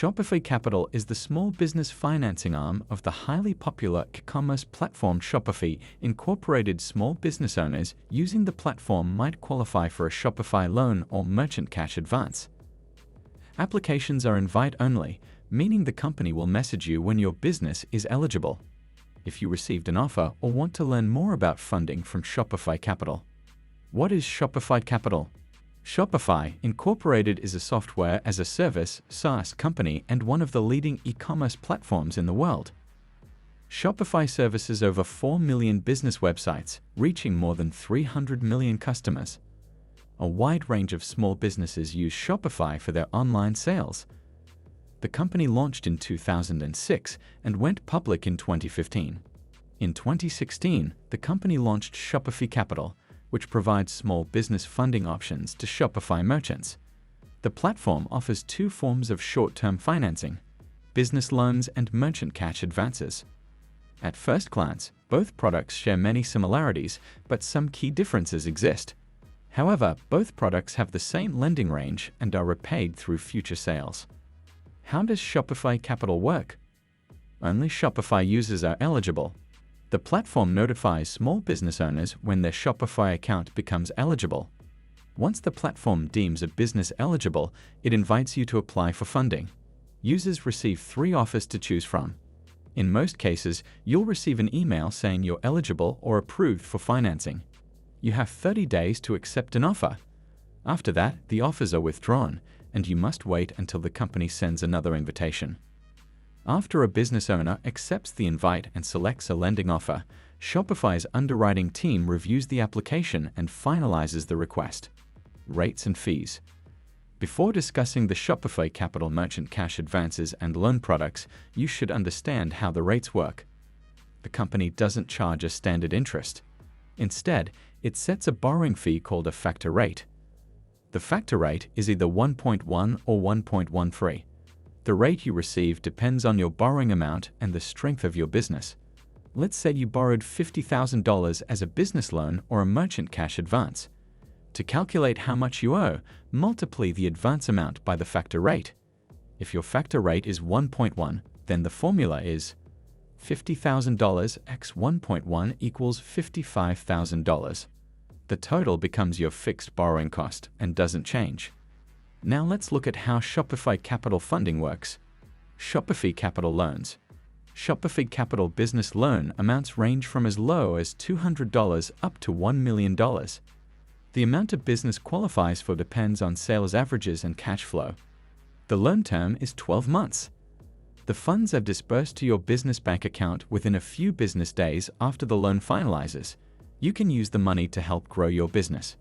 Shopify Capital is the small business financing arm of the highly popular e-commerce platform Shopify. Incorporated small business owners using the platform might qualify for a Shopify loan or merchant cash advance. Applications are invite-only, meaning the company will message you when your business is eligible. If you received an offer or want to learn more about funding from Shopify Capital. What is Shopify Capital? Shopify Incorporated is a software-as-a-service (SaaS) company and one of the leading e-commerce platforms in the world. Shopify services over 4 million business websites, reaching more than 300 million customers. A wide range of small businesses use Shopify for their online sales. The company launched in 2006 and went public in 2015. In 2016, the company launched Shopify Capital, which provides small business funding options to Shopify merchants. The platform offers two forms of short-term financing: business loans and merchant cash advances. At first glance, both products share many similarities, but some key differences exist. However, both products have the same lending range and are repaid through future sales. How does Shopify Capital work? Only Shopify users are eligible. The platform notifies small business owners when their Shopify account becomes eligible. Once the platform deems a business eligible, it invites you to apply for funding. Users receive 3 offers to choose from. In most cases, you'll receive an email saying you're eligible or approved for financing. You have 30 days to accept an offer. After that, the offers are withdrawn, and you must wait until the company sends another invitation. After a business owner accepts the invite and selects a lending offer, Shopify's underwriting team reviews the application and finalizes the request. Rates and fees. Before discussing the Shopify Capital merchant cash advances and loan products, you should understand how the rates work. The company doesn't charge a standard interest. Instead, it sets a borrowing fee called a factor rate. The factor rate is either 1.1 or 1.13. The rate you receive depends on your borrowing amount and the strength of your business. Let's say you borrowed $50,000 as a business loan or a merchant cash advance. To calculate how much you owe, multiply the advance amount by the factor rate. If your factor rate is 1.1, then the formula is $50,000 x 1.1 equals $55,000. The total becomes your fixed borrowing cost and doesn't change. Now let's look at how Shopify Capital funding works. Shopify Capital Loans. Shopify Capital business loan amounts range from as low as $200 up to $1 million. The amount a business qualifies for depends on sales averages and cash flow. The loan term is 12 months. The funds are disbursed to your business bank account within a few business days after the loan finalizes. You can use the money to help grow your business.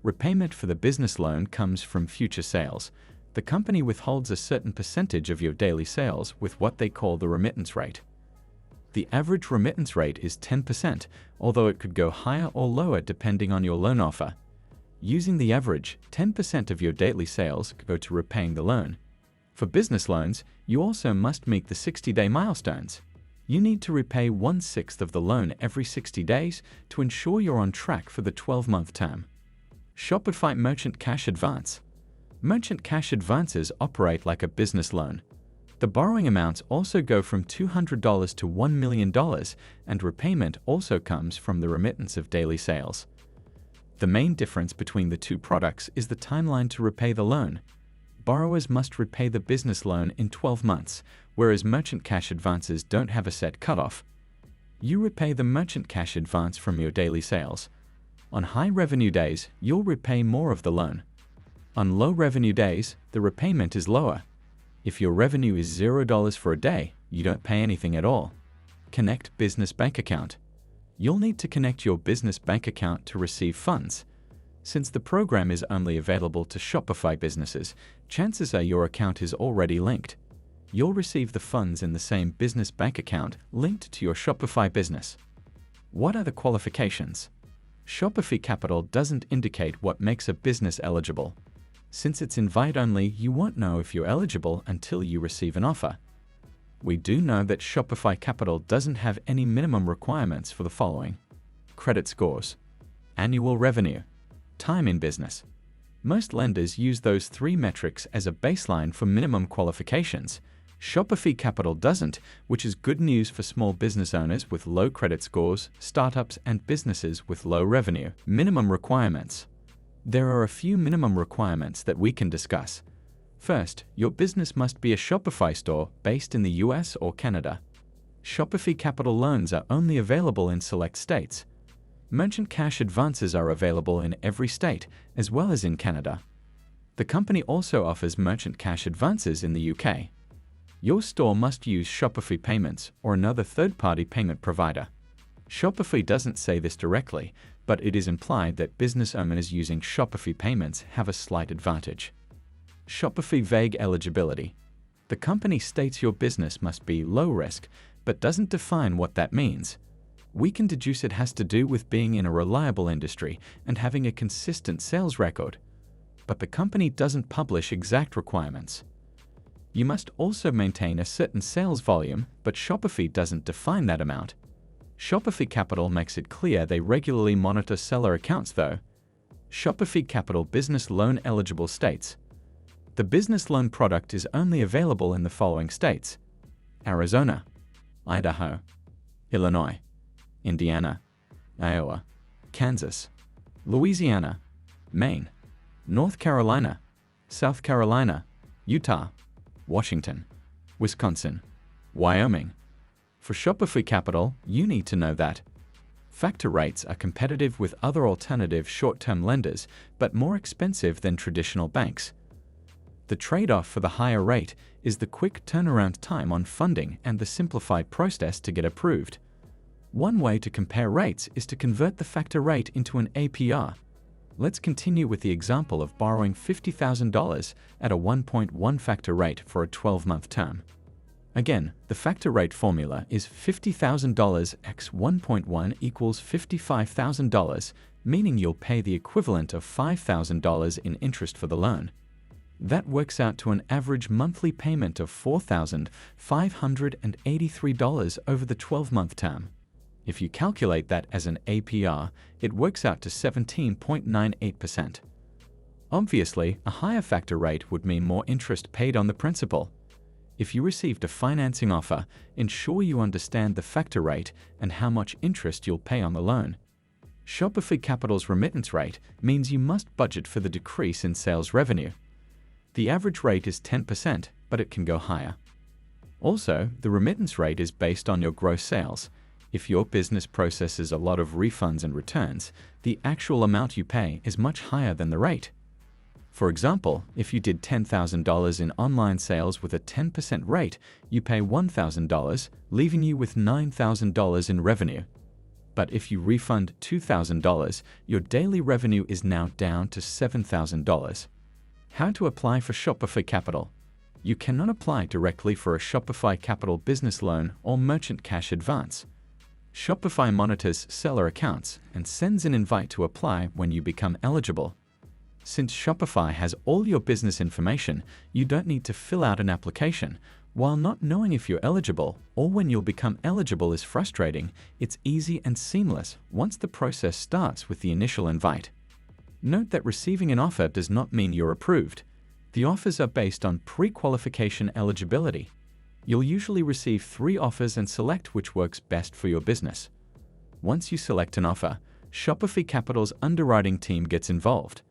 Repayment for the business loan comes from future sales. The company withholds a certain percentage of your daily sales with what they call the remittance rate. The average remittance rate is 10%, although it could go higher or lower depending on your loan offer. Using the average, 10% of your daily sales go to repaying the loan. For business loans, you also must meet the 60-day milestones. You need to repay 1/6 of the loan every 60 days to ensure you're on track for the 12-month term. Shopify Merchant Cash Advance. Merchant cash advances operate like a business loan. The borrowing amounts also go from $200 to $1 million, and repayment also comes from the remittance of daily sales. The main difference between the two products is the timeline to repay the loan. Borrowers must repay the business loan in 12 months, whereas merchant cash advances don't have a set cutoff. You repay the merchant cash advance from your daily sales. On high revenue days, you'll repay more of the loan. On low revenue days, the repayment is lower. If your revenue is $0 for a day, you don't pay anything at all. Connect business bank account. You'll need to connect your business bank account to receive funds. Since the program is only available to Shopify businesses, chances are your account is already linked. You'll receive the funds in the same business bank account linked to your Shopify business. What are the qualifications? Shopify Capital doesn't indicate what makes a business eligible. Since it's invite-only, you won't know if you're eligible until you receive an offer. We do know that Shopify Capital doesn't have any minimum requirements for the following: credit scores, annual revenue, time in business, Most lenders use those three metrics as a baseline for minimum qualifications. Shopify Capital doesn't, which is good news for small business owners with low credit scores, startups, and businesses with low revenue. Minimum requirements. There are a few minimum requirements that we can discuss. First, your business must be a Shopify store based in the US or Canada. Shopify Capital loans are only available in select states. Merchant cash advances are available in every state, as well as in Canada. The company also offers merchant cash advances in the UK. Your store must use Shopify Payments or another third-party payment provider. Shopify doesn't say this directly, but it is implied that business owners using Shopify Payments have a slight advantage. Shopify vague eligibility. The company states your business must be low risk, but doesn't define what that means. We can deduce it has to do with being in a reliable industry and having a consistent sales record. But the company doesn't publish exact requirements. You must also maintain a certain sales volume, but Shopify doesn't define that amount. Shopify Capital makes it clear they regularly monitor seller accounts though. Shopify Capital business loan eligible states. The business loan product is only available in the following states: Arizona, Idaho, Illinois, Indiana, Iowa, Kansas, Louisiana, Maine, North Carolina, South Carolina, Utah, Washington, Wisconsin, Wyoming. For Shopify Capital, you need to know that factor rates are competitive with other alternative short-term lenders, but more expensive than traditional banks. The trade-off for the higher rate is the quick turnaround time on funding and the simplified process to get approved. One way to compare rates is to convert the factor rate into an APR. Let's continue with the example of borrowing $50,000 at a 1.1 factor rate for a 12-month term. Again, the factor rate formula is $50,000 x 1.1 equals $55,000, meaning you'll pay the equivalent of $5,000 in interest for the loan. That works out to an average monthly payment of $4,583 over the 12-month term. If you calculate that as an APR, it works out to 17.98%. Obviously, a higher factor rate would mean more interest paid on the principal. If you received a financing offer, ensure you understand the factor rate and how much interest you'll pay on the loan. Shopify Capital's remittance rate means you must budget for the decrease in sales revenue. The average rate is 10%, but it can go higher. Also, the remittance rate is based on your gross sales. If your business processes a lot of refunds and returns, the actual amount you pay is much higher than the rate. For example, if you did $10,000 in online sales with a 10% rate, you pay $1,000, leaving you with $9,000 in revenue. But if you refund $2,000, your daily revenue is now down to $7,000. How to apply for Shopify Capital? You cannot apply directly for a Shopify Capital business loan or merchant cash advance. Shopify monitors seller accounts and sends an invite to apply when you become eligible. Since Shopify has all your business information, you don't need to fill out an application. While not knowing if you're eligible or when you'll become eligible is frustrating, it's easy and seamless once the process starts with the initial invite. Note that receiving an offer does not mean you're approved. The offers are based on pre-qualification eligibility. You'll usually receive 3 offers and select which works best for your business. Once you select an offer, Shopify Capital's underwriting team gets involved.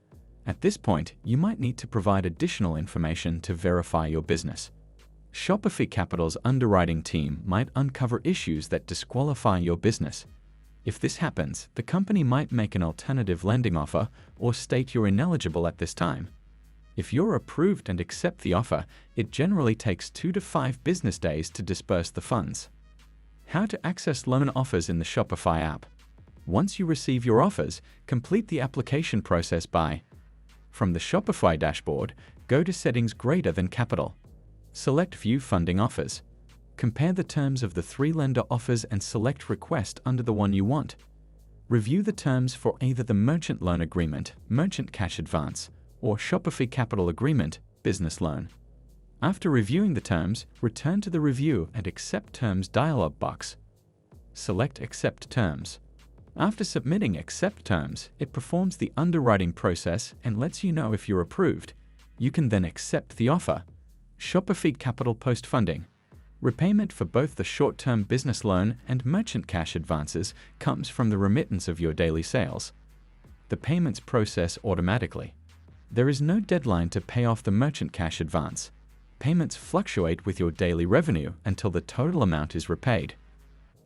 At this point, you might need to provide additional information to verify your business. Shopify Capital's underwriting team might uncover issues that disqualify your business. If this happens, the company might make an alternative lending offer or state you're ineligible at this time. If you're approved and accept the offer, it generally takes 2 to 5 business days to disperse the funds. How to access loan offers in the Shopify app. Once you receive your offers, complete the application process by: from the Shopify dashboard, go to Settings greater than Capital. Select View Funding Offers. Compare the terms of the 3 lender offers and select Request under the one you want. Review the terms for either the Merchant Loan Agreement, Merchant Cash Advance, or Shopify Capital Agreement, Business Loan. After reviewing the terms, return to the Review and Accept Terms dialog box. Select Accept Terms. After submitting accept terms, it performs the underwriting process and lets you know if you're approved. You can then accept the offer. Shopify Capital post-funding. Repayment for both the short-term business loan and merchant cash advances comes from the remittance of your daily sales. The payments process automatically. There is no deadline to pay off the merchant cash advance. Payments fluctuate with your daily revenue until the total amount is repaid.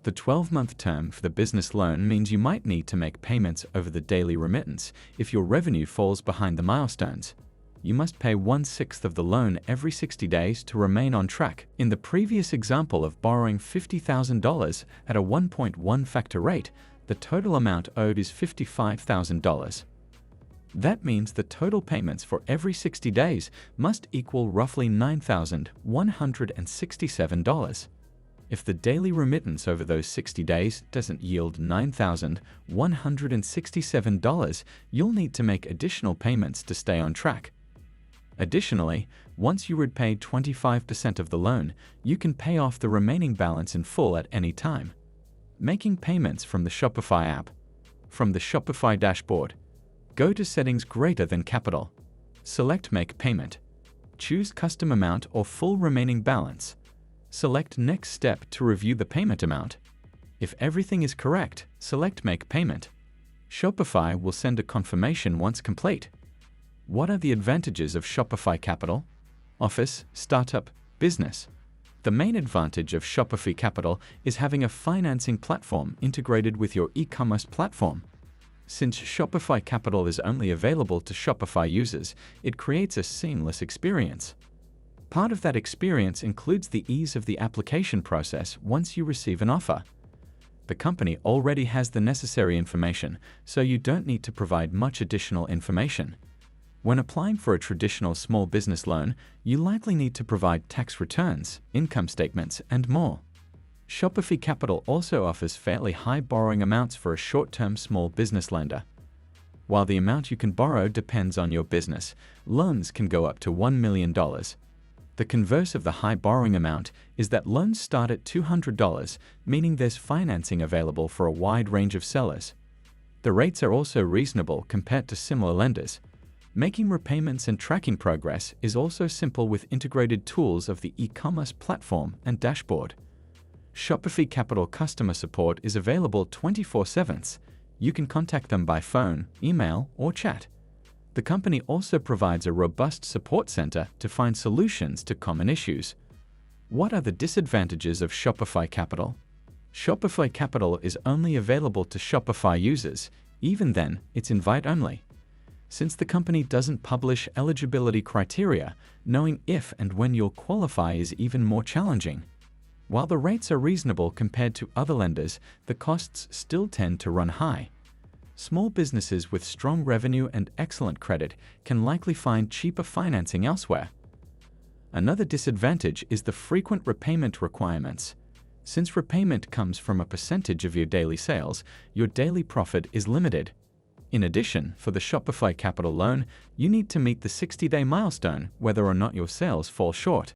The 12-month term for the business loan means you might need to make payments over the daily remittance if your revenue falls behind the milestones. You must pay 1/6 of the loan every 60 days to remain on track. In the previous example of borrowing $50,000 at a 1.1 factor rate, the total amount owed is $55,000. That means the total payments for every 60 days must equal roughly $9,167. If the daily remittance over those 60 days doesn't yield $9,167, you'll need to make additional payments to stay on track. Additionally, once you repay 25% of the loan, you can pay off the remaining balance in full at any time. Making payments from the Shopify app. From the Shopify dashboard, go to Settings greater than Capital. Select Make Payment. Choose Custom Amount or Full Remaining Balance. Select Next Step to review the payment amount. If everything is correct, select Make Payment. Shopify will send a confirmation once complete. What are the advantages of Shopify Capital? Office, startup, business. The main advantage of Shopify Capital is having a financing platform integrated with your e-commerce platform. Since Shopify Capital is only available to Shopify users, it creates a seamless experience. Part of that experience includes the ease of the application process once you receive an offer. The company already has the necessary information, so you don't need to provide much additional information. When applying for a traditional small business loan, you likely need to provide tax returns, income statements, and more. Shopify Capital also offers fairly high borrowing amounts for a short-term small business lender. While the amount you can borrow depends on your business, loans can go up to $1 million. The converse of the high borrowing amount is that loans start at $200, meaning there's financing available for a wide range of sellers. The rates are also reasonable compared to similar lenders. Making repayments and tracking progress is also simple with integrated tools of the e-commerce platform and dashboard. Shopify Capital customer support is available 24/7. You can contact them by phone, email, or chat. The company also provides a robust support center to find solutions to common issues. What are the disadvantages of Shopify Capital? Shopify Capital is only available to Shopify users. Even then, it's invite-only. Since the company doesn't publish eligibility criteria, knowing if and when you'll qualify is even more challenging. While the rates are reasonable compared to other lenders, the costs still tend to run high. Small businesses with strong revenue and excellent credit can likely find cheaper financing elsewhere. Another disadvantage is the frequent repayment requirements. Since repayment comes from a percentage of your daily sales, your daily profit is limited. In addition, for the Shopify Capital Loan, you need to meet the 60-day milestone whether or not your sales fall short.